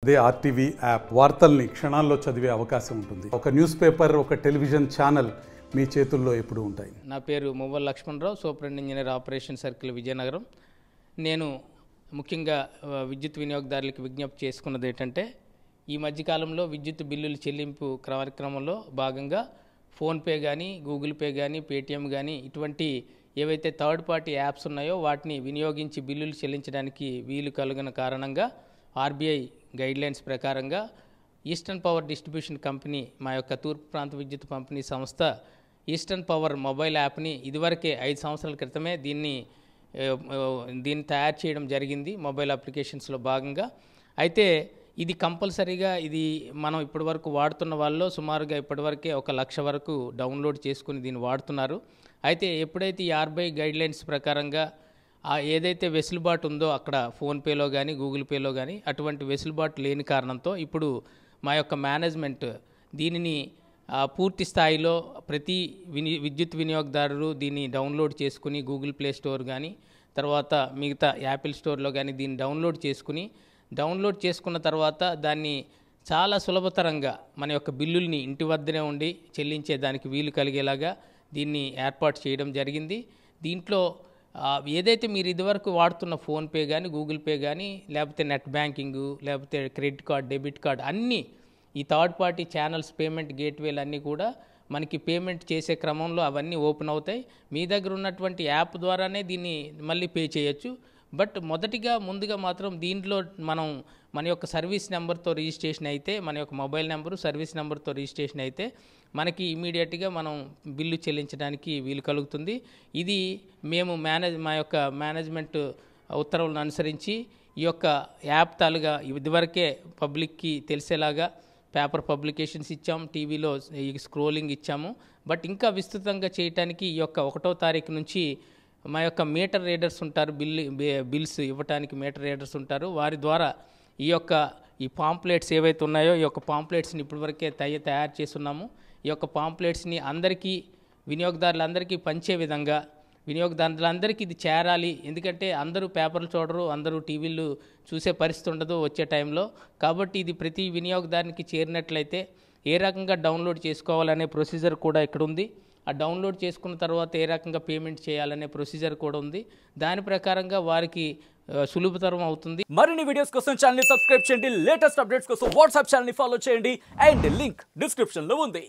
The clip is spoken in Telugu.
అదే ఆర్టీవీ యాప్ వార్తల్ని క్షణాల్లో చదివే అవకాశం ఉంటుంది. ఒక న్యూస్ పేపర్, ఒక టెలివిజన్ ఛానల్ మీ చేతుల్లో ఎప్పుడూ ఉంటాయి. నా పేరు Muvvala Lakshmanarao, superintendent engineer operation circle Vizianagaram. నేను ముఖ్యంగా విద్యుత్ వినియోగదారులకు విజ్ఞప్తి చేసుకున్నది ఏంటంటే, ఈ మధ్యకాలంలో విద్యుత్ బిల్లులు చెల్లింపు కార్యక్రమంలో భాగంగా ఫోన్పే కానీ, గూగుల్ పే కానీ, పేటిఎం కానీ ఇటువంటి ఏవైతే థర్డ్ పార్టీ యాప్స్ ఉన్నాయో వాటిని వినియోగించి బిల్లులు చెల్లించడానికి వీలు కలిగిన కారణంగా ఆర్బీఐ గైడ్లైన్స్ ప్రకారంగా ఈస్టర్న్ పవర్ డిస్ట్రిబ్యూషన్ కంపెనీ, మా యొక్క తూర్పు ప్రాంత విద్యుత్ పంపిణీ సంస్థ ఈస్టర్న్ పవర్ మొబైల్ యాప్ని ఇదివరకే 5 సంవత్సరాల క్రితమే దీన్ని తయారు చేయడం జరిగింది మొబైల్ అప్లికేషన్స్లో భాగంగా. అయితే ఇది కంపల్సరీగా ఇది మనం ఇప్పటివరకు వాడుతున్న వాళ్ళలో సుమారుగా ఇప్పటివరకే 1,00,000 వరకు డౌన్లోడ్ చేసుకుని దీన్ని వాడుతున్నారు. అయితే ఎప్పుడైతే ఈ ఆర్బీఐ గైడ్లైన్స్ ప్రకారంగా ఏదైతే వెసులుబాటు ఉందో అక్కడ ఫోన్పేలో కానీ, గూగుల్ పేలో కానీ అటువంటి వెసులుబాటు లేని కారణంతో ఇప్పుడు మా యొక్క మేనేజ్మెంట్ దీనిని పూర్తి స్థాయిలో ప్రతి విద్యుత్ వినియోగదారులు దీన్ని డౌన్లోడ్ చేసుకుని గూగుల్ ప్లే స్టోర్ కానీ, తర్వాత మిగతా యాపిల్ స్టోర్లో కానీ దీన్ని డౌన్లోడ్ చేసుకున్న తర్వాత దాన్ని చాలా సులభతరంగా మన యొక్క బిల్లుల్ని ఇంటి వద్దనే ఉండి చెల్లించేదానికి వీలు కలిగేలాగా దీన్ని ఏర్పాటు చేయడం జరిగింది. దీంట్లో ఏదైతే మీరు ఇదివరకు వాడుతున్న ఫోన్పే కానీ, గూగుల్ పే కానీ, లేకపోతే నెట్ బ్యాంకింగు, లేకపోతే క్రెడిట్ కార్డ్, డెబిట్ కార్డ్ అన్నీ ఈ థర్డ్ పార్టీ ఛానల్స్, పేమెంట్ గేట్వేలు అన్నీ కూడా మనకి పేమెంట్ చేసే క్రమంలో అవన్నీ ఓపెన్ అవుతాయి. మీ దగ్గర ఉన్నటువంటి యాప్ ద్వారానే దీన్ని మళ్ళీ పే చేయొచ్చు. బట్ ముందుగా మాత్రం దీంట్లో మనం మన యొక్క సర్వీస్ నెంబర్తో రిజిస్ట్రేషన్ అయితే, మన యొక్క మొబైల్ నెంబరు సర్వీస్ నెంబర్తో రిజిస్ట్రేషన్ అయితే మనకి ఇమీడియట్గా మనం బిల్లు చెల్లించడానికి వీలు కలుగుతుంది. ఇది మేము మా యొక్క మేనేజ్మెంట్ ఉత్తర్వులను అనుసరించి ఈ యొక్క యాప్ తాలుగా ఇదివరకే పబ్లిక్కి తెలిసేలాగా పేపర్ పబ్లికేషన్స్ ఇచ్చాము, టీవీలో ఈ స్క్రోలింగ్ ఇచ్చాము. బట్ ఇంకా విస్తృతంగా చేయడానికి ఈ యొక్క 1వ తారీఖు నుంచి మా యొక్క మీటర్ రీడర్స్ ఉంటారు, బిల్స్ ఇవ్వడానికి మీటర్ రీడర్స్ ఉంటారు. వారి ద్వారా ఈ పాంప్లెట్స్ ఏవైతే ఉన్నాయో ఈ యొక్క పాంప్లెట్స్ని ఇప్పటివరకే తయారు చేస్తున్నాము. ఈ యొక్క పాంప్లెట్స్ని వినియోగదారులందరికీ పంచే విధంగా వినియోగదారులందరికీ ఇది చేరాలి. ఎందుకంటే అందరూ పేపర్లు చూడరు, అందరూ టీవీలు చూసే పరిస్థితి ఉండదు వచ్చే టైంలో. కాబట్టి ఇది ప్రతి వినియోగదారునికి చేరినట్లయితే ఏ రకంగా డౌన్లోడ్ చేసుకోవాలనే ప్రొసీజర్ కూడా ఇక్కడ ఉంది. ఆ డౌన్లోడ్ చేసుకున్న తర్వాత ఏ రకంగా పేమెంట్ చేయాలనే ప్రొసీజర్ కూడా ఉంది. దాని ప్రకారంగా వారికి సులభతరం అవుతుంది. మరిన్ని వీడియోస్ కోసం ఛానల్ ని సబ్స్క్రైబ్ చేయండి. లేటెస్ట్ అప్డేట్స్ కోసం వాట్సాప్ ఛానల్ ని ఫాలో చేయండి. అండ్ లింక్ డిస్క్రిప్షన్ లో ఉంది.